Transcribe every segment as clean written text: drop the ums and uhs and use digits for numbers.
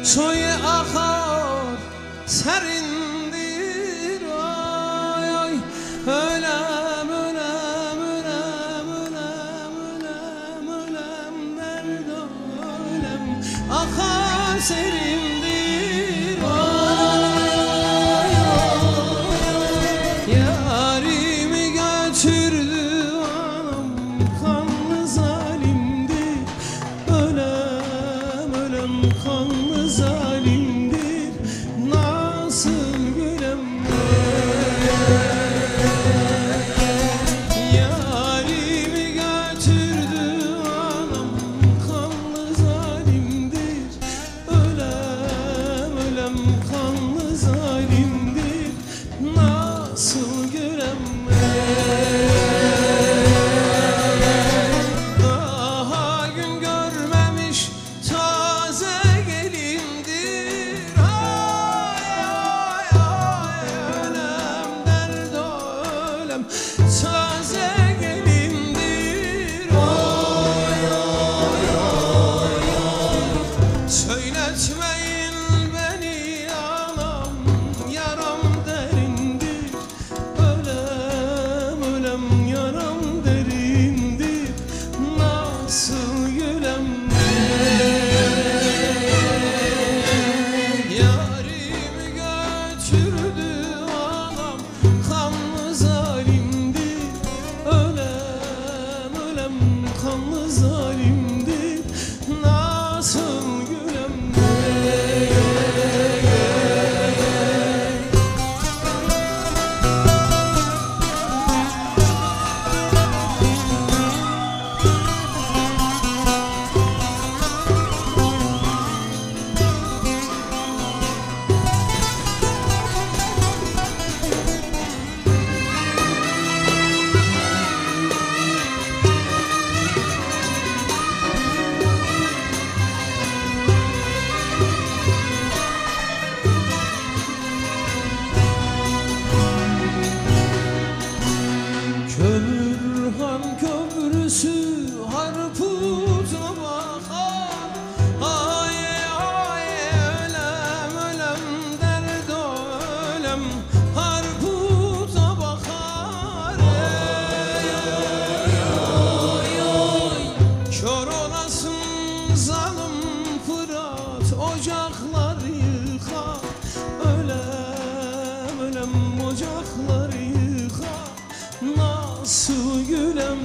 Suyu akar serindir ay ay. Ölem ölem ölem ölem ölem ölem derd ölem akar serindir ay ay. Yarimi götürdü anam kanlı zalimdir. Ölem ölem kanlı zalimdir. Nasıl gülem yarimi götürdü anam kanlı zalimdir. Ölem ölem kanlı zalimdir. Nasıl gülem daha gün görmemiş taze gelindir. Ay ay ay ölem derd ölem taze gelindir. Ay ay ay ay söyletmeyin beni anam yaram derindir. Ölem ölem yaram derindir. Nasıl gülem yarimi götürdü anam kanlı zalimdir. Ölem ölem kanlı zalimdir. Nasıl gülem Kömürhan köprüsü harputuna bakar. Ay ay ölem ölem derd ölem harputa bakar. Ay ay ay kör olasın zalim Fırat ocaklar yıkar. Ölem ölem ocaklar yıkar. Nasıl gülem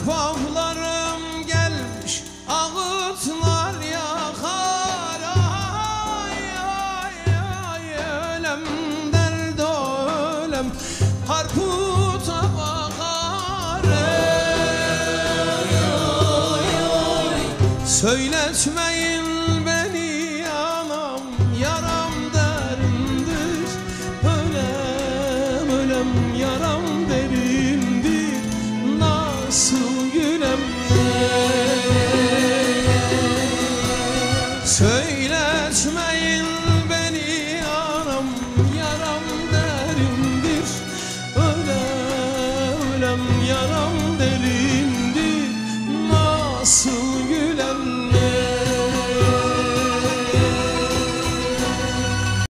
ahbaplarım gelmiş ağıtlar yakar. Ay ay ay ölem derd ölem harputa bakar. Ay ay ay söyletmeyin beni anam yaram derindir. Ölem ölem yaram derindir. Nasıl gülem